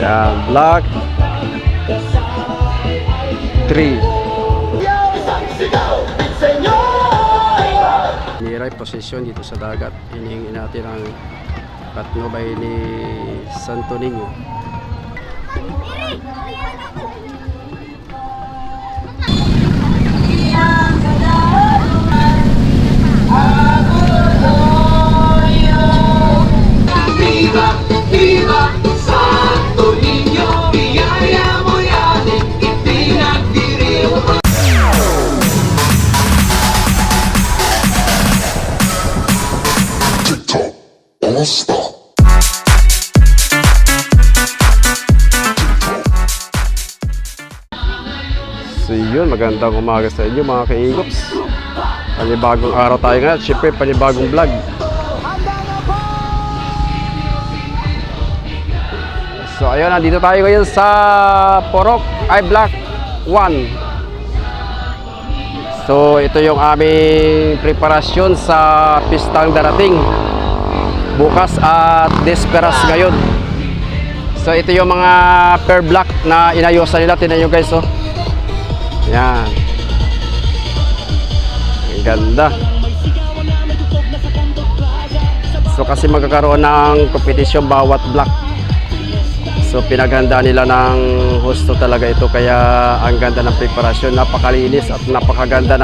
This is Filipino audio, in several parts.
Yan, block 3. Miray posisyon dito sa dagat. Hinihingi natin ang patnubay ni Santo Niño. Viva, viva, Santo Niño, biyaya mo yan, ipinagdiriw mo. TikTok, all stop. So yun, magandang umaga sa inyo mga ka-Igops. Panibagong araw tayo ngayon, syempre panibagong vlog. So ayun, nandito tayo ngayon sa Porok ay Block 1. So ito yung aming preparasyon sa pistang darating bukas at Desperas ngayon. So ito yung mga per block na inayosan nila. Tingnan nyo guys, oh. Yan. Ang ganda. So kasi magkakaroon ng kompetisyon bawat block. So pinaghandaan nila ng husto talaga ito, kaya ang ganda ng preparasyon, napakalinis at napakaganda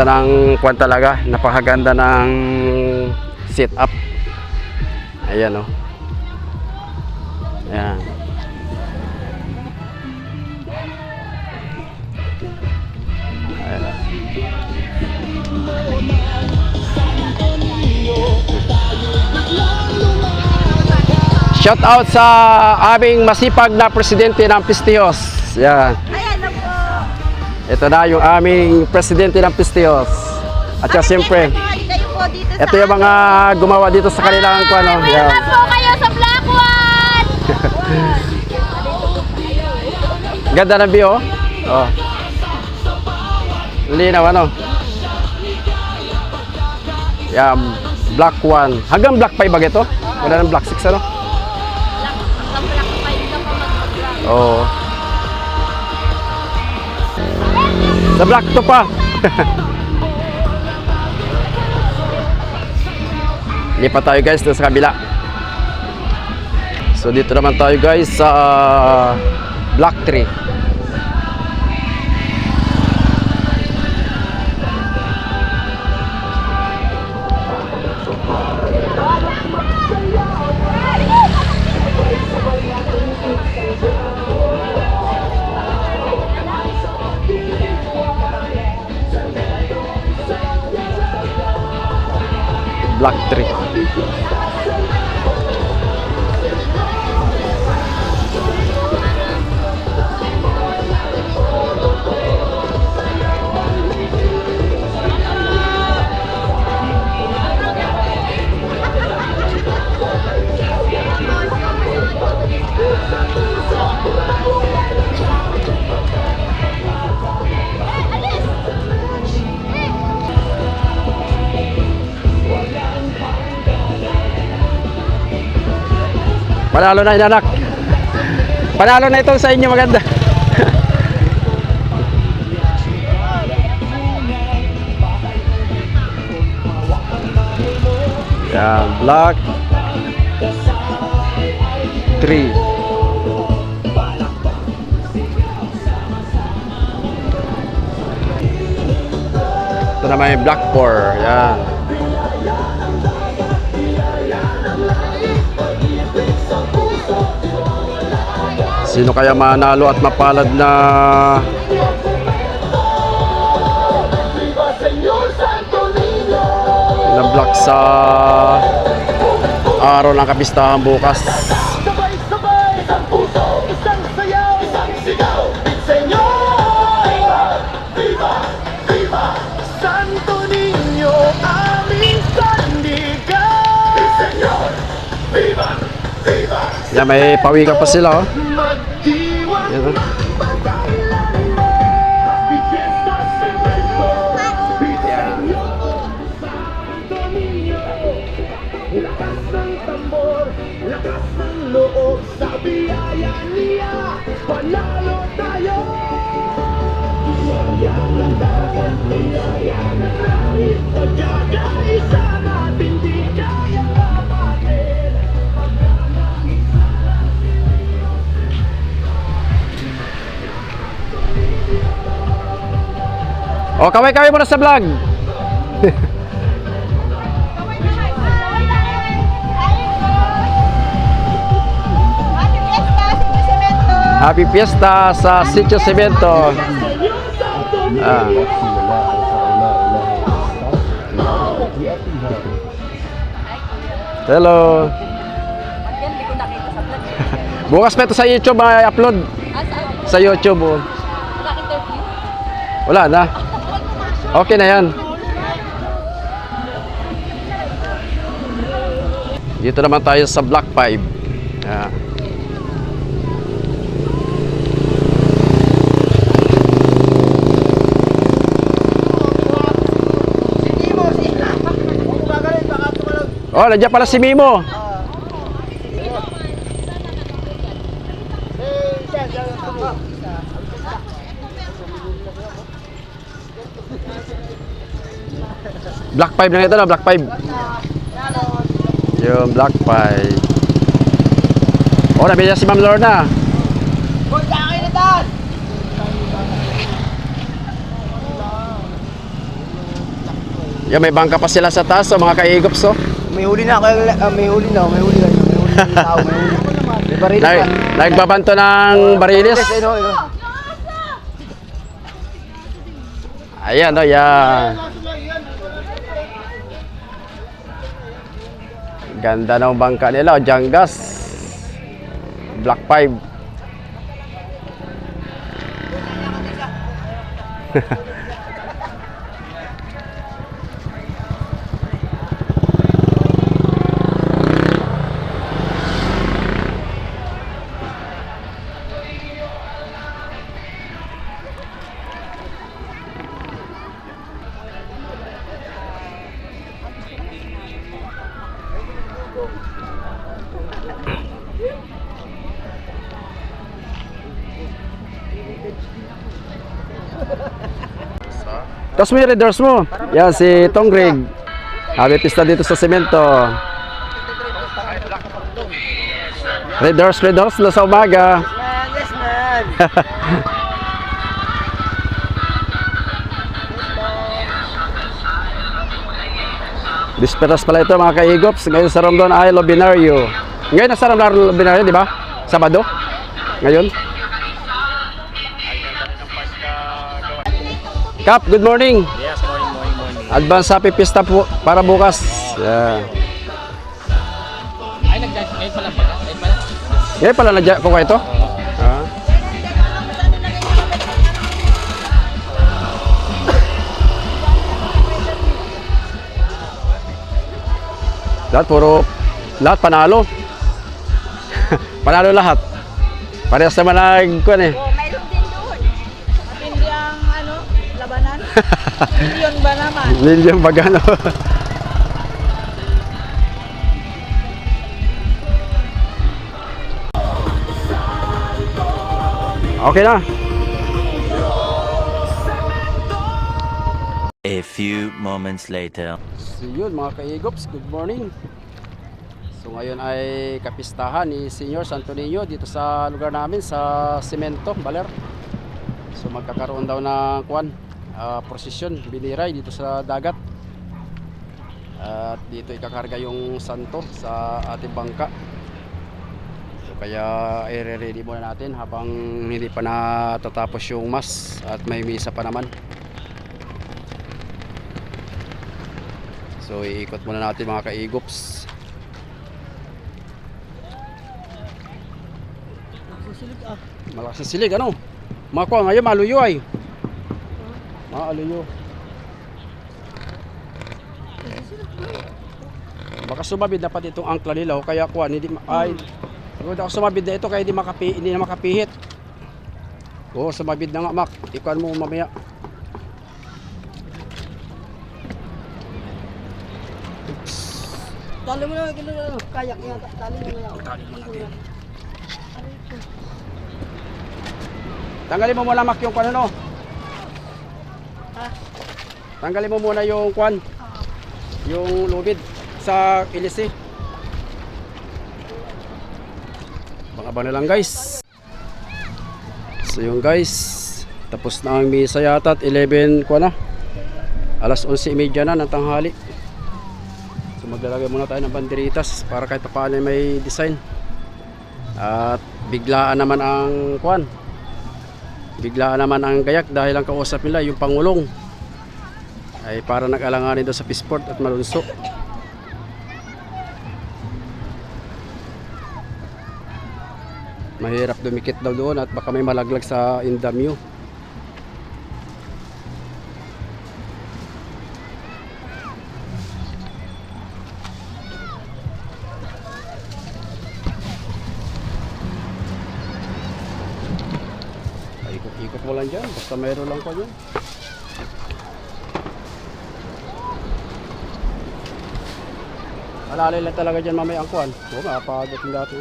ng kwan talaga, napakaganda ng setup. Ayan, oh. Ayan. Ayan. Shout out sa aming masipag na presidente ng Pistihos. Yan. Ayan na po. Ito na yung aming presidente ng Pistihos. At saka siyempre, Kayo po dito sa ito yung mga gumawa dito sa kanilang kuano. Yan. Welcome po kayo sa Black One. Ganda ng view, oh. Oh. Linaw, ano? Yan, Black 1. Hanggang Black 5 ba ito? Wala ng Black 6, ano? Black 5 ka pa mag-vlog. Oo. Sa Black 2 pa. Lipat tayo guys doon sa kabila. So dito naman tayo guys sa Block 3. Block 3. Panalo na inanak. Panalo na itong sa inyo, maganda. Yan, Block 3. Ito naman yung Block 4. Yan. Sino kaya manalo at mapalad na block sa araw ng kapistahan bukas? Sabay-sabay, isang puso, isang sayaw, isang sigaw, Senyor! Viva, viva, Santo Niño, aming sandigan! Senyor! Viva, viva! Yan, may pawikan pa sila, oh. Yan, oh. ng tambor, lakas ng loob sa biyaya niya, panalo tayo! Biyaya ng dagat, biyaya ng langit, pagkakaisa natin di kaya kapatin. O, kaway-kaway muna sa vlog. Happy Fiesta sa Sitio Cemento. Ah. Hello. Bukas pa ito sa YouTube, i-upload sa YouTube. Oh. Wala na. Okay na yan. Dito naman tayo sa Block 5. Yeah. Oh, nandiyan pala si Mimo. Block 5 na ito na, Block 5. Yung Block 5. Oh, nabili na si Ma'am Lorna. Yan, may bangka pa sila sa taas, so mga kaigops, oh. May huli na, may huli na yung tao, may huli. May baril pa. Nagbabanto ng barilis. Ayan, oh, yan. Ganda ng bangka nila, oh, Janggas. Block 5. Tapos may readers mo. Yan, si Tong Greg. Happy Pista dito sa Semento. Readers na sa umaga. Yes, man. Disperas pala ito mga kaigops. Ngayon sa Rondon ay Lobinario. Ngayon na sa Rondon Lobinario, di ba? Sabado? Ngayon? Kap, good morning. Yes, morning. Advance Happy Pista po para bukas. Yeah. Ay, ngayon pala ba? Ngayon pala nadya ko ito. Ah. Lahat panalo. Panalo lahat. Parehas naman nagkuhan eh. Mayroon din doon. Matindi ang labanan. Milyon ba naman? Million bagano. Okay na. A few moments later. So yun mga kaigops, good morning. So ngayon ay kapistahan ni Senior Santo Niño dito sa lugar namin sa Semento, Baler. So magkakaroon daw ng prosesyon, biniray dito sa dagat. At dito ikakarga yung santo sa ating bangka. So kaya i-ready muna natin habang hindi pa natatapos yung mas at may misa pa naman. So iikot muna natin mga kaigops. Malakas ang silig, ano? Mga kuha ngayon, maluyo ay. Maaluyo. Baka sumabid na pati itong angkla nila, o kaya kuha, hindi ay. Pagod ako sumabid na ito, kaya hindi na makapihit. Oo, sumabid na nga, Mak. Ikuan mo mamaya. Tali mo na, kayak yan. Tali mo na. Tali mo natin. Tanggalin mo muna Mac yung kwan ano. Tanggalin mo muna yung kwan. Yung lubid sa ilisi. Abang-abang na lang guys. So yung guys, tapos na ang misa yata at 11 ko na. Alas 11:30 na ng tanghali. So maglalagay muna tayo ng banderitas para kahit paano may design. At biglaan naman ang kwan. Biglaan naman ang gayak dahil ang kausap nila yung Pangulong ay para nag-alanganin doon sa Peaceport at Malunso. Mahirap dumikit daw doon at baka may malaglag sa Indamyo. Ikot mo lang dyan, basta mayroon lang ko yun. Alalay lang talaga dyan mamaya ang kuhan. Oo, mapagod yung dati.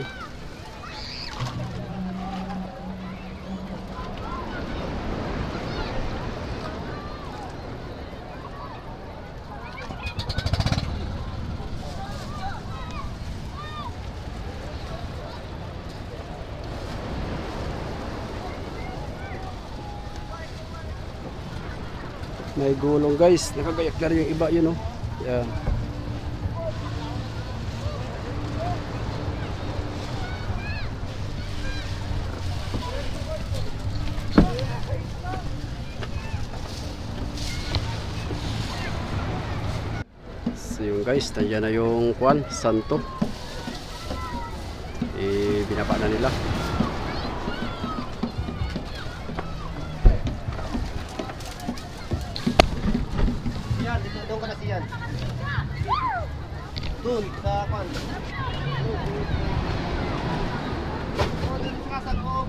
May gulong guys, nakagayak na rin yung iba yun oh. Yan. So yung guys, nandiyan na yung kwan, santo. Binaba na nila. Doon ka na siyan. Doon, sa kwan. Doon, sa loob.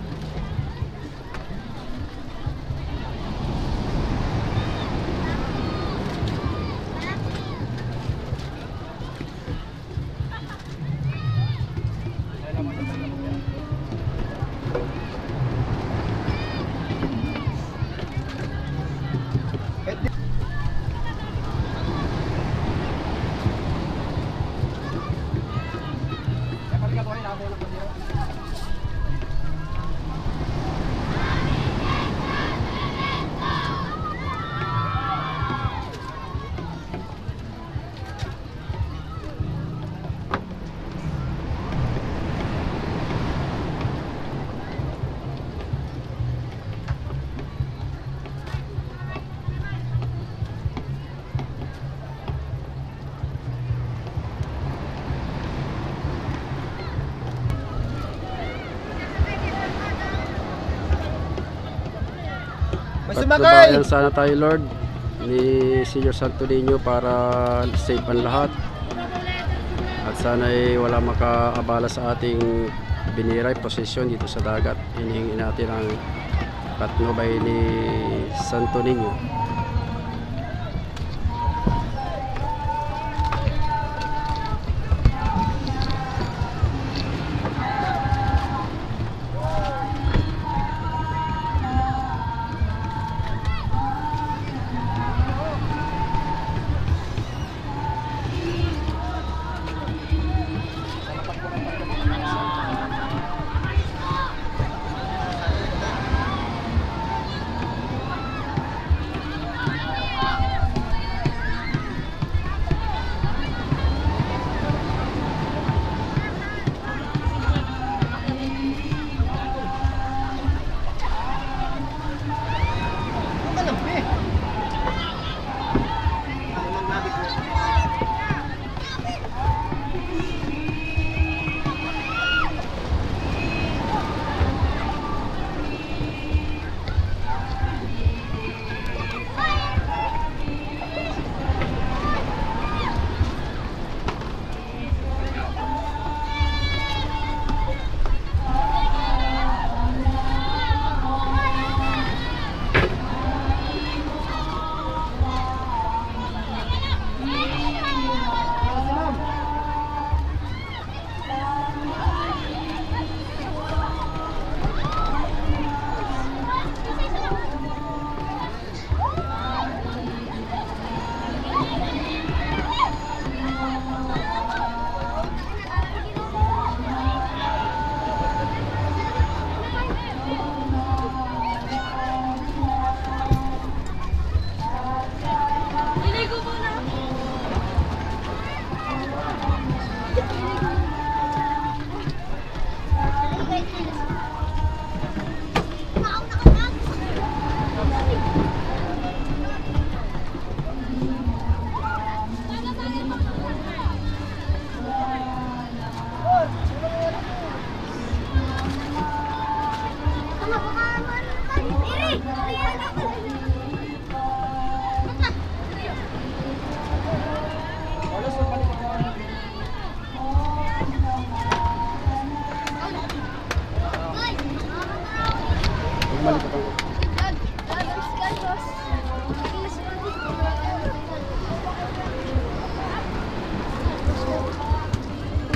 Patnubayan sana tayo Lord ni Senior Santo Niño para safe ang lahat. At sana ay wala makaabala sa ating biniray posisyon dito sa dagat. Hinihingi natin ang patnubay ni Santo Niño.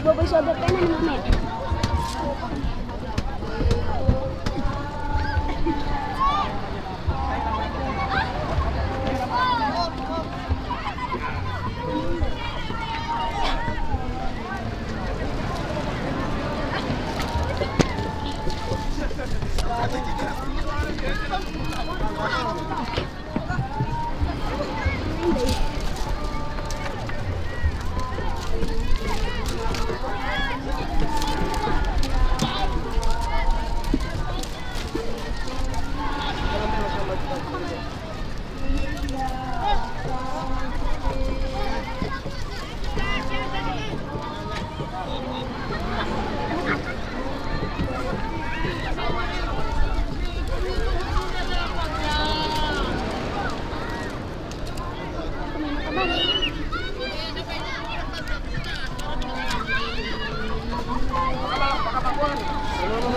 Voice over ka na ni Mami.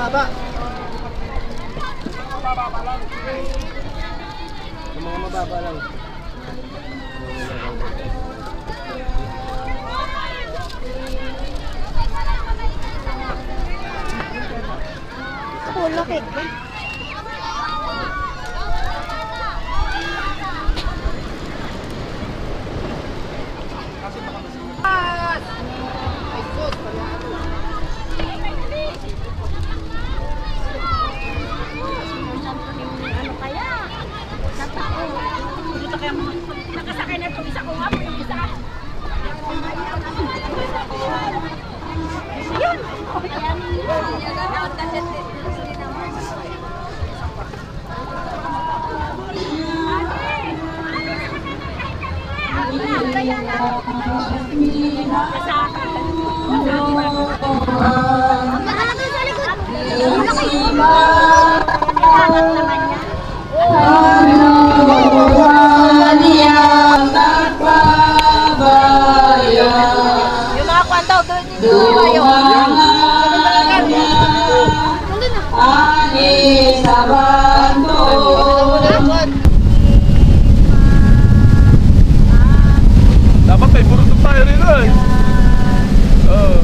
Mababa. Yung mga mababa lang. Oh, laki. Ano kaya? Natao. Dito kaya mga nakasakay na itong isa ko nga po yung isa. Yun! Nakalagay sa likod. Kailangan naman niya. Yung mga kwanta, doon yung Dapat may burundok tayo rin eh. Oo.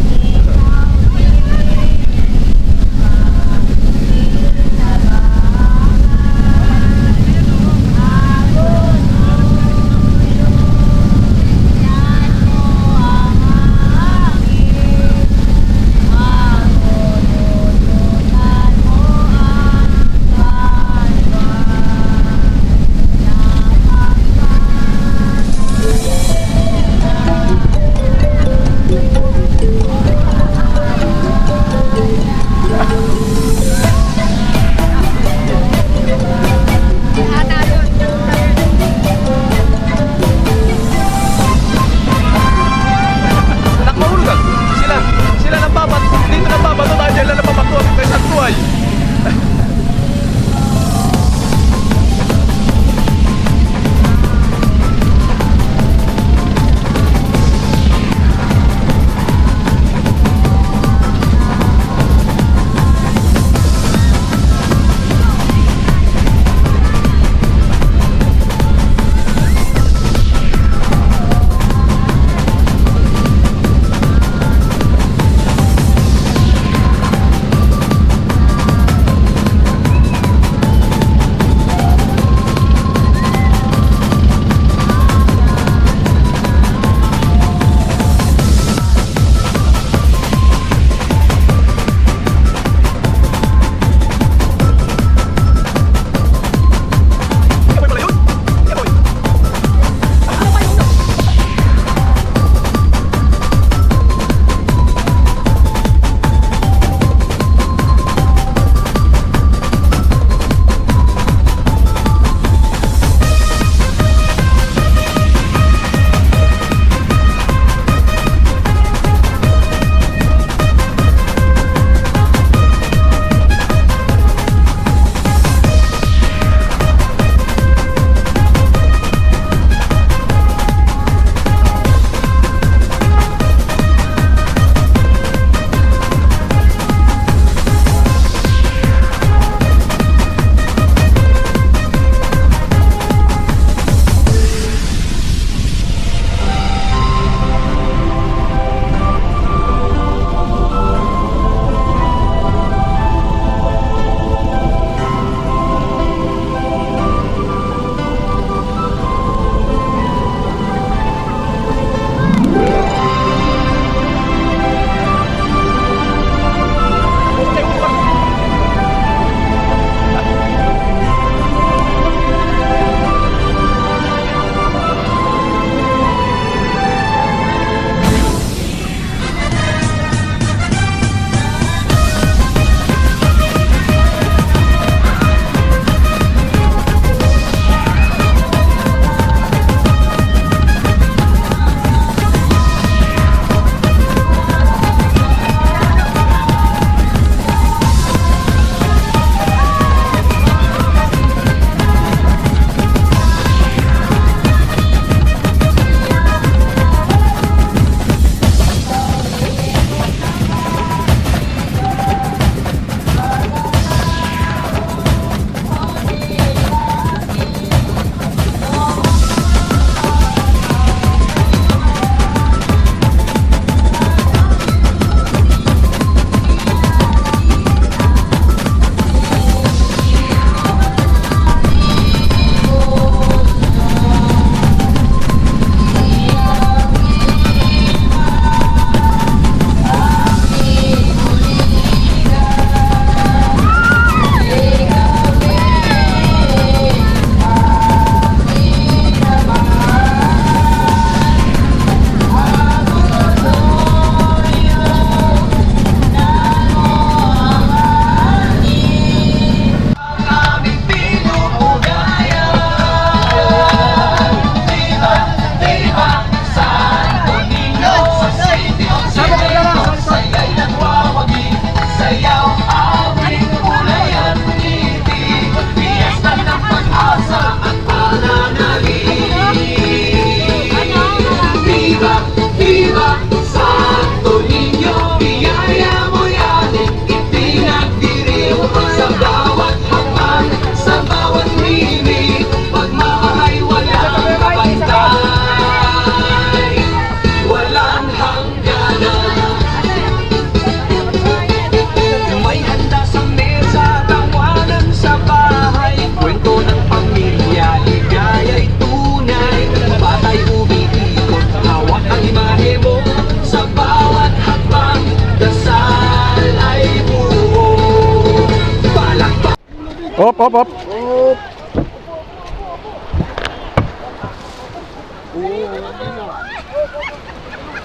Op, op, op.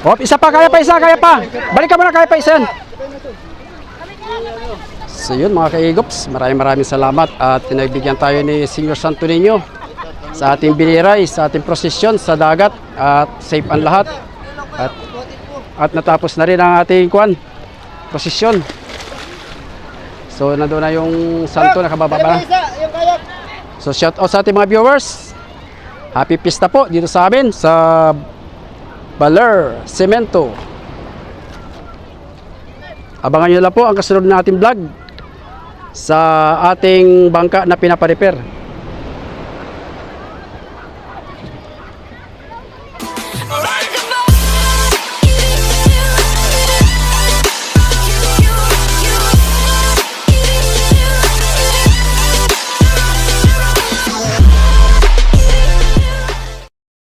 Op, isa pa, kaya pa, isa, kaya pa. Balik ka muna, kaya pa, isa yan. So yun mga kaigops, maraming salamat at pinagbigyan tayo ni Senior Santo Niño sa ating biniray, sa ating prosesyon sa dagat at safe ang lahat. At natapos na rin ang ating prosesyon. So nandoon na yung santo, nakababa na. So shout out sa ating mga viewers. Happy Pista po dito sa amin sa Baler Cemento. Abangan nyo lang po ang kasunod na ating vlog sa ating bangka na pinaparepair.